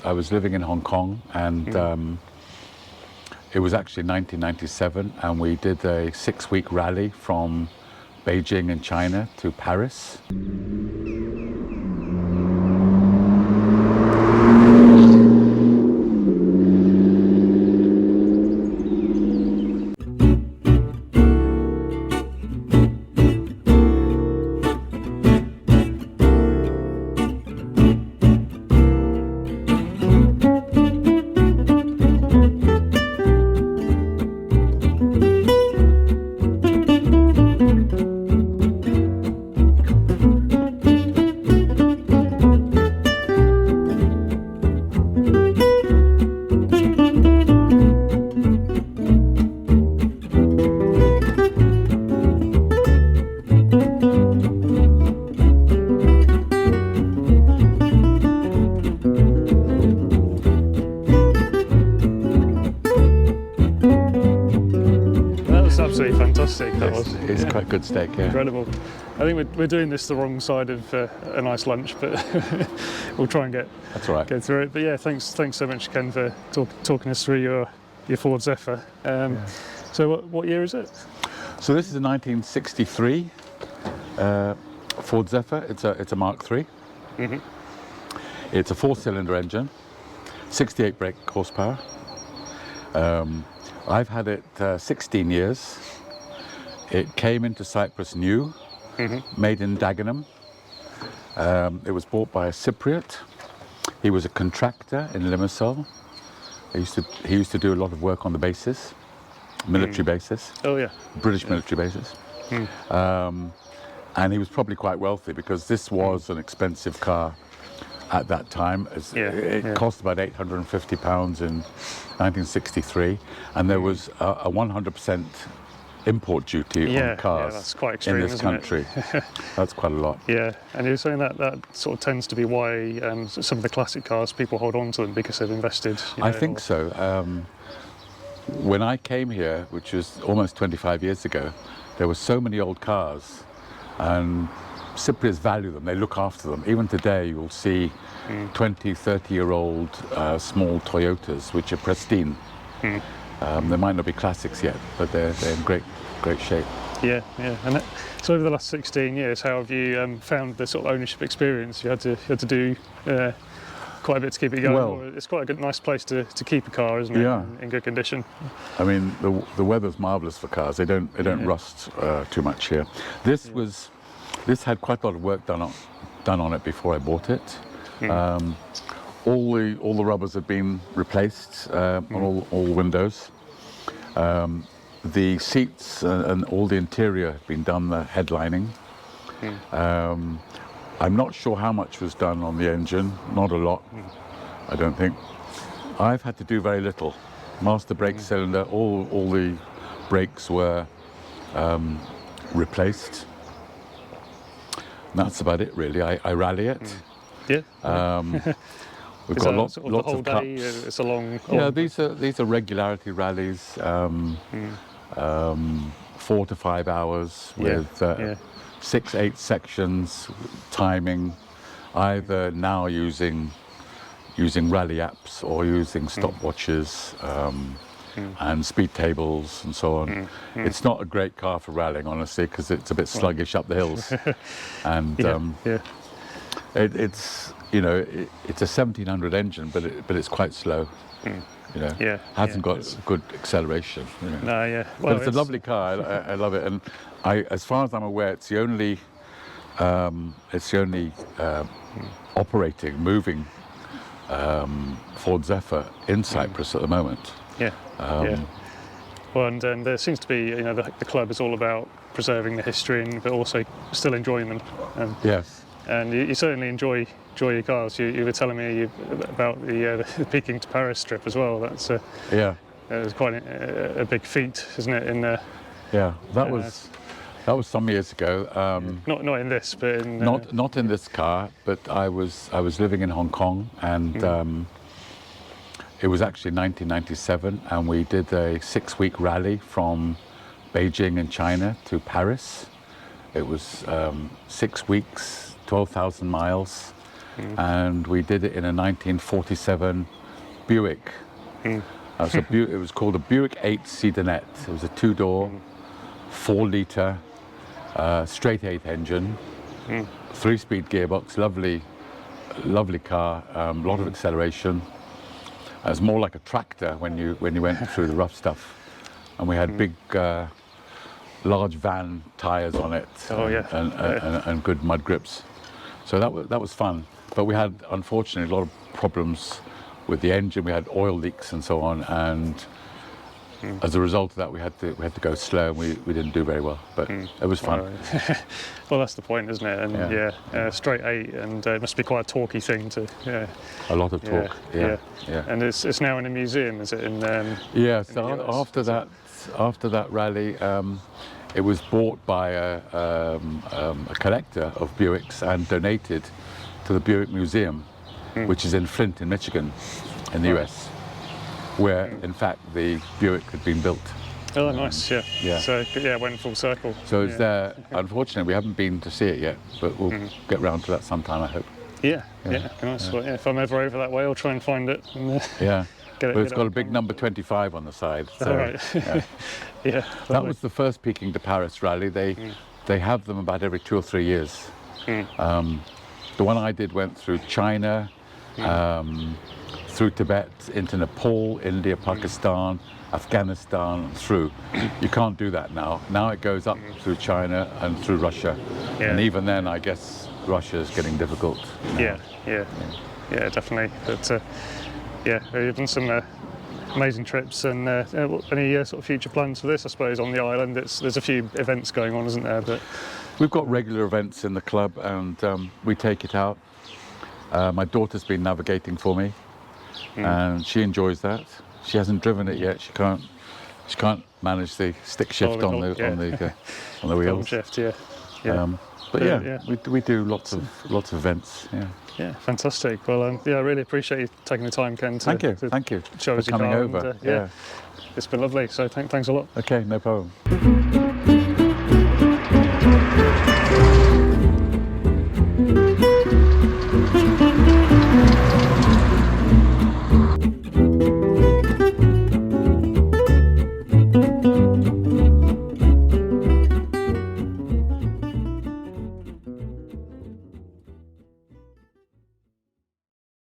was living in Hong Kong, and it was actually 1997, and we did a 6-week rally from Beijing in China to Paris. Absolutely fantastic. That was. It's quite good steak, yeah. Incredible. I think we're doing this the wrong side of a nice lunch, but we'll try and get through it. But yeah, thanks so much, Ken, for talking us through your Ford Zephyr. So what year is it? So this is a 1963 Ford Zephyr. It's a Mark III. It's a 4-cylinder engine, 68 brake horsepower. I've had it 16 years. It came into Cyprus new, made in Dagenham. It was bought by a Cypriot. He was a contractor in Limassol. He used to do a lot of work on the bases, military bases. Oh yeah. British military bases. And he was probably quite wealthy, because this was an expensive car at that time. It cost about £850 in 1963, and there was a 100% import duty on cars that's quite extreme, in this country. That's quite a lot. Yeah, and you're saying that sort of tends to be why some of the classic cars, people hold on to them because they've invested. I think so. When I came here, which was almost 25 years ago, there were so many old cars, and Cypriots value them, they look after them. Even today you'll see 20, 30-year-old small Toyotas which are pristine. They might not be classics yet, but they're in great shape. Yeah. And so over the last 16 years, how have you found the sort of ownership experience? You had to do quite a bit to keep it going. Well, it's quite a nice place to keep a car, isn't it? Yeah. In good condition. I mean, the weather's marvellous for cars. They don't rust too much here. This had quite a lot of work done on it before I bought it. All the rubbers have been replaced on all windows. The seats and all the interior have been done, the headlining. I'm not sure how much was done on the engine. Not a lot, I don't think. I've had to do very little. Master brake cylinder, all the brakes were replaced. That's about it, really. I rally it. Yeah. We've got lots the whole of day, cups. it's a long. Yeah, these are regularity rallies. 4 to 5 hours with 6-8 sections, timing, either now using rally apps or using stopwatches and speed tables and so on. It's not a great car for rallying, honestly, because it's a bit sluggish up the hills. And it's a 1700 engine, but it's quite slow. Hasn't got good acceleration. No, yeah. Well, but it's a lovely car. I love it, and as far as I'm aware, it's the only moving Ford Zephyr in Cyprus at the moment. Well, and there seems to be, the club is all about preserving the history, but also still enjoying them. Yes. And you certainly enjoy your cars. You were telling me about the Peking to Paris trip as well. That's it was quite a big feat, isn't it? That was some years ago. Not in this, but in not in this car. But I was living in Hong Kong, and it was actually 1997, and we did a 6-week rally from Beijing in China to Paris. It was 6 weeks, 12,000 miles, and we did it in a 1947 Buick. It was called a Buick 8 Sedanette. It was a 2-door, 4-litre, straight 8 engine, 3-speed gearbox, lovely car, a lot of acceleration. It was more like a tractor when you went through the rough stuff, and we had big, large van tyres on it, and good mud grips. So that was fun. But we had, unfortunately, a lot of problems with the engine. We had oil leaks and so on, and as a result of that, we had to go slow, and we didn't do very well. But it was fun. Well, that's the point, isn't it? And straight 8, and it must be quite a torquey thing to. A lot of torque. Yeah. And it's now in a museum, is it? Yeah. So after that rally, it was bought by a collector of Buicks and donated to the Buick Museum, which is in Flint, in Michigan, in the US, where in fact the Buick had been built. Oh, nice. Yeah. So it went full circle. So it's there. Unfortunately, we haven't been to see it yet, but we'll get round to that sometime, I hope. Yeah. Nice. Well, if I'm ever over that way, I'll try and find it. And, But it's got a big number 25 on the side. So, all right. That was the first Peking to Paris rally. They have them about every 2 or 3 years. The one I did went through China, through Tibet, into Nepal, India, Pakistan, Afghanistan, through. You can't do that now. Now it goes up through China and through Russia. And even then, I guess Russia is getting difficult. Yeah, definitely. But you've done some amazing trips, and any sort of future plans for this? I suppose on the island, there's a few events going on, isn't there? But we've got regular events in the club, and we take it out. My daughter's been navigating for me, and she enjoys that. She hasn't driven it yet. She can't manage the stick shift on the wheels. Shift, But we do lots of events. Yeah, fantastic. Well, I really appreciate you taking the time, Ken. Thank you show us for coming over. It's been lovely. So thanks a lot. Okay, no problem.